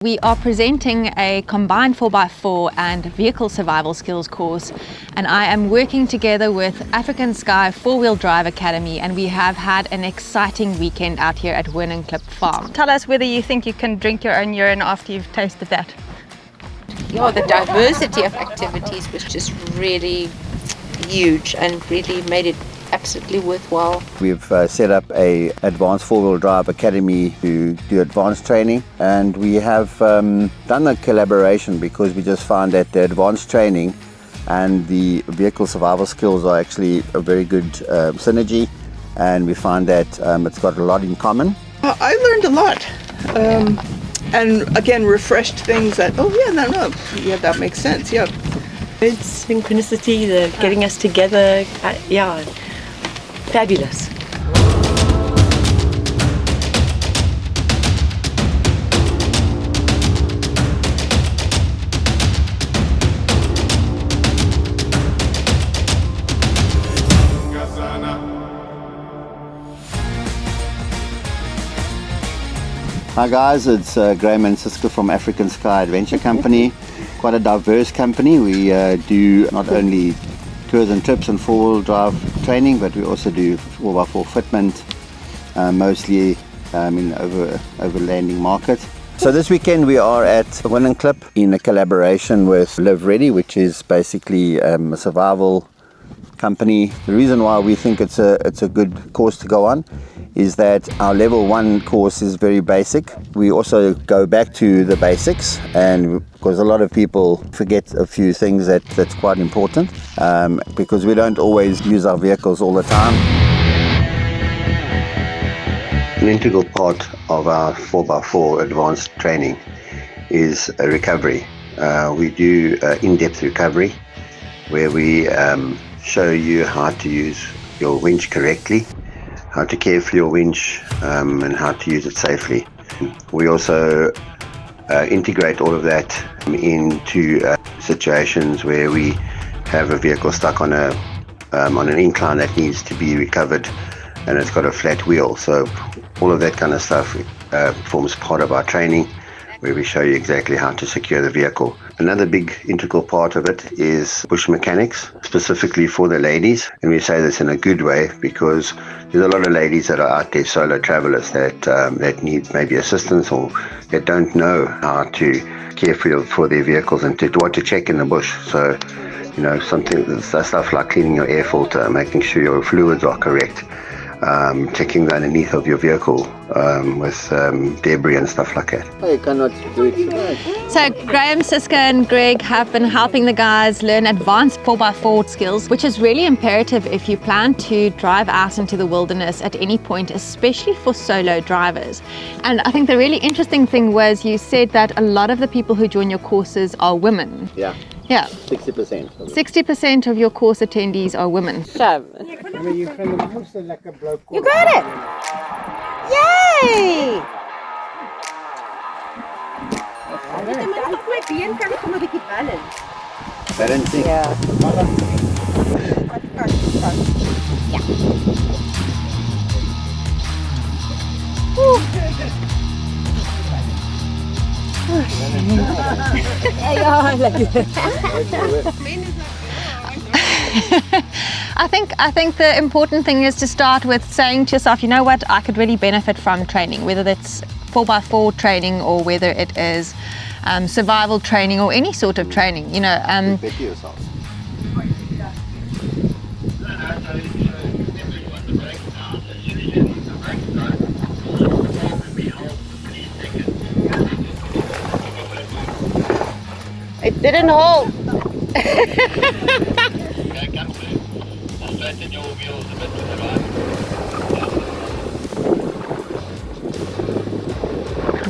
We are presenting a combined 4x4 and vehicle survival skills course, and I am working together with African Sky 4-Wheel Drive Academy, and we have had an exciting weekend out here at Winch Farm. Tell us whether you think you can drink your own urine after you've tasted that. Yeah, the diversity of activities was just really huge and really made it absolutely worthwhile. We've set up a advanced 4-wheel drive academy to do advanced training, and we have done a collaboration because we just found that the advanced training and the vehicle survival skills are actually a very good synergy, and we find that it's got a lot in common. I learned a lot, and again refreshed things that, yeah, that makes sense, yeah. It's synchronicity, the getting us together, yeah, fabulous. Hi guys, it's Graham and Siska from African Sky Adventure Company. Quite a diverse company. We do not only tours and trips and 4-wheel drive training, but we also do 4x4 fitment, mostly in overlanding market. So this weekend we are at Winch in a collaboration with Live Ready, which is basically a survival company. The reason why we think it's a good course to go on is that our level 1 course is very basic. We also go back to the basics, and because a lot of people forget a few things that's quite important, because we don't always use our vehicles all the time. An integral part of our 4x4 advanced training is a recovery. We do in-depth recovery where we show you how to use your winch correctly, how to care for your winch, and how to use it safely. We also integrate all of that into situations where we have a vehicle stuck on an incline that needs to be recovered, and it's got a flat wheel. So all of that kind of stuff forms part of our training, where we show you exactly how to secure the vehicle. Another big integral part of it is bush mechanics, specifically for the ladies. And we say this in a good way because there's a lot of ladies that are out there, solo travelers, that need maybe assistance or that don't know how to care for their vehicles and what to check in the bush. So, stuff like cleaning your air filter, making sure your fluids are correct, checking the underneath of your vehicle with debris and stuff like that. You cannot do it. So Graham, Siska and Greg have been helping the guys learn advanced 4x4 skills, which is really imperative if you plan to drive out into the wilderness at any point, especially for solo drivers. And I think the really interesting thing was you said that a lot of the people who join your courses are women. Yeah. 60%. 60% of your course attendees are women. You got it! Yay! Balancing. Yeah. I think the important thing is to start with saying to yourself, you know what, I could really benefit from training, whether that's 4x4 training or whether it is survival training or any sort of training, Better yourself. It didn't hold.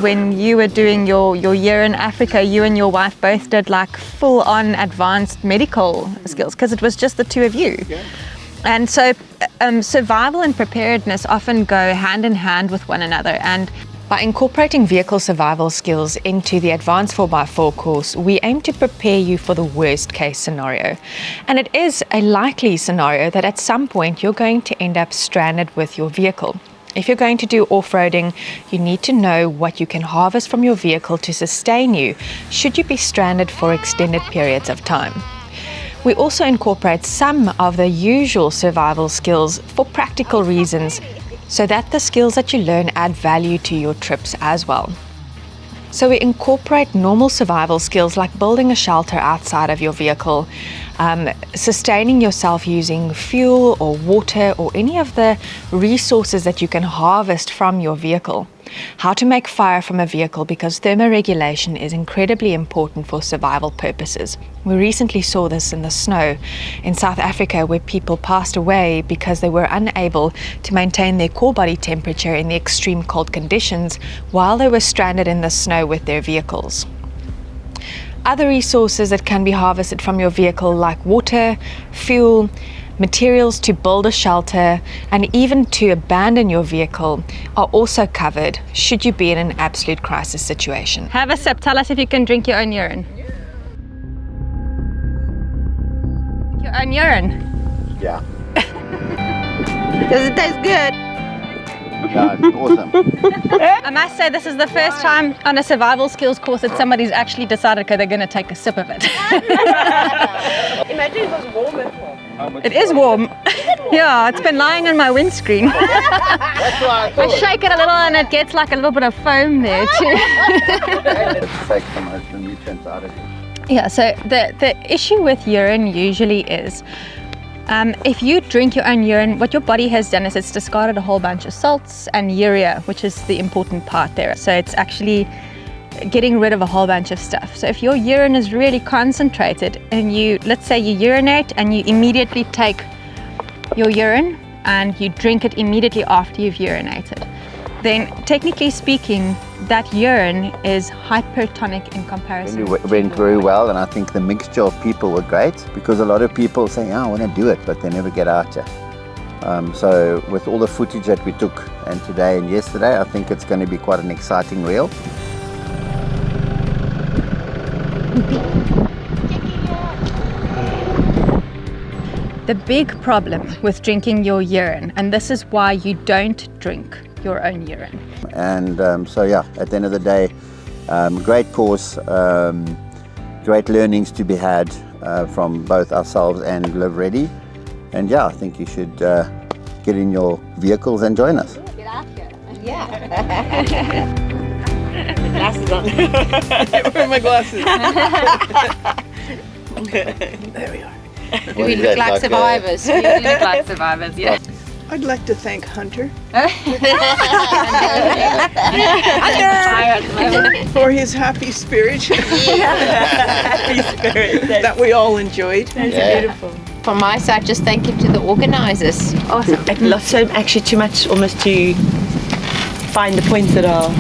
When you were doing your year in Africa, you and your wife both did like full-on advanced medical skills because it was just the two of you. Yeah. And so survival and preparedness often go hand in hand with one another. And by incorporating vehicle survival skills into the Advanced 4x4 course, we aim to prepare you for the worst case scenario. And it is a likely scenario that at some point you're going to end up stranded with your vehicle. If you're going to do off-roading, you need to know what you can harvest from your vehicle to sustain you should you be stranded for extended periods of time. We also incorporate some of the usual survival skills for practical reasons, so that the skills that you learn add value to your trips as well. So we incorporate normal survival skills like building a shelter outside of your vehicle, sustaining yourself using fuel or water or any of the resources that you can harvest from your vehicle. How to make fire from a vehicle, because thermoregulation is incredibly important for survival purposes. We recently saw this in the snow in South Africa, where people passed away because they were unable to maintain their core body temperature in the extreme cold conditions while they were stranded in the snow with their vehicles. Other resources that can be harvested from your vehicle, like water, fuel, materials to build a shelter, and even to abandon your vehicle, are also covered should you be in an absolute crisis situation. Have a sip. Tell us if you can drink your own urine. Your own urine. Yeah. Does it taste good? Yeah, it's awesome. I must say, this is the first time on a survival skills course that somebody's actually decided they're going to take a sip of it. Imagine it was warm at home. It is warm. Yeah, it's been lying on my windscreen. I shake it a little and it gets like a little bit of foam there too. Let's take some of the nutrients out of it. Yeah, so the issue with urine usually is if you drink your own urine, what your body has done is it's discarded a whole bunch of salts and urea, which is the important part there. So it's actually getting rid of a whole bunch of stuff. So if your urine is really concentrated and let's say you urinate and you immediately take your urine and you drink it immediately after you've urinated, then technically speaking, that urine is hypertonic in comparison. It went very well, and I think the mixture of people were great, because a lot of people say, yeah, I want to do it, but they never get out here. So with all the footage that we took, and today and yesterday, I think it's going to be quite an exciting reel. The big problem with drinking your urine, and this is why you don't drink your own urine. And so yeah, at the end of the day, great course, great learnings to be had from both ourselves and Live Ready. And yeah, I think you should get in your vehicles and join us. Get out here. Yeah. Glasses on. Where are my glasses? There we are. We look like survivors. We look like survivors, yeah. I'd like to thank Hunter for his happy spirit that we all enjoyed. That's beautiful. From my side, just thank you to the organizers. Awesome. I'd love so actually too much almost to find the points that are,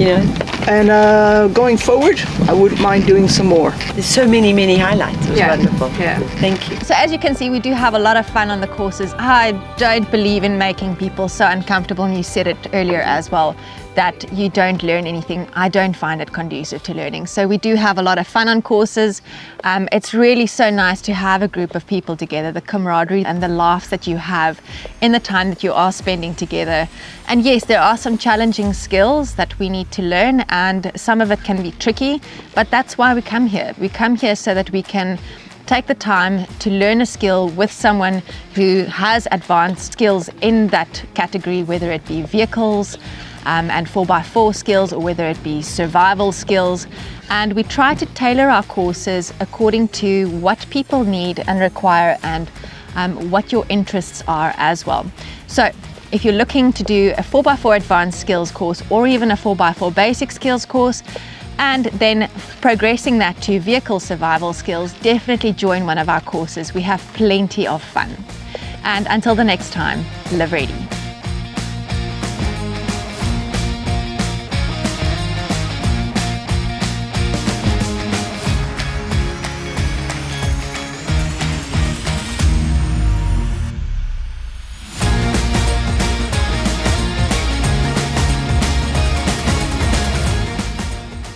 you know. And going forward, I wouldn't mind doing some more. There's so many highlights. It was wonderful. Yeah. Thank you. So as you can see, we do have a lot of fun on the courses. I don't believe in making people so uncomfortable, and you said it earlier as well, that you don't learn anything. I don't find it conducive to learning. So we do have a lot of fun on courses. It's really so nice to have a group of people together, the camaraderie and the laughs that you have in the time that you are spending together. And yes, there are some challenging skills that we need to learn, and some of it can be tricky, but that's why we come here. We come here so that we can take the time to learn a skill with someone who has advanced skills in that category, whether it be vehicles and 4x4 skills, or whether it be survival skills. And we try to tailor our courses according to what people need and require, and what your interests are as well. So if you're looking to do a 4x4 advanced skills course, or even a 4x4 basic skills course, and then progressing that to vehicle survival skills, definitely join one of our courses. We have plenty of fun. And until the next time, live ready.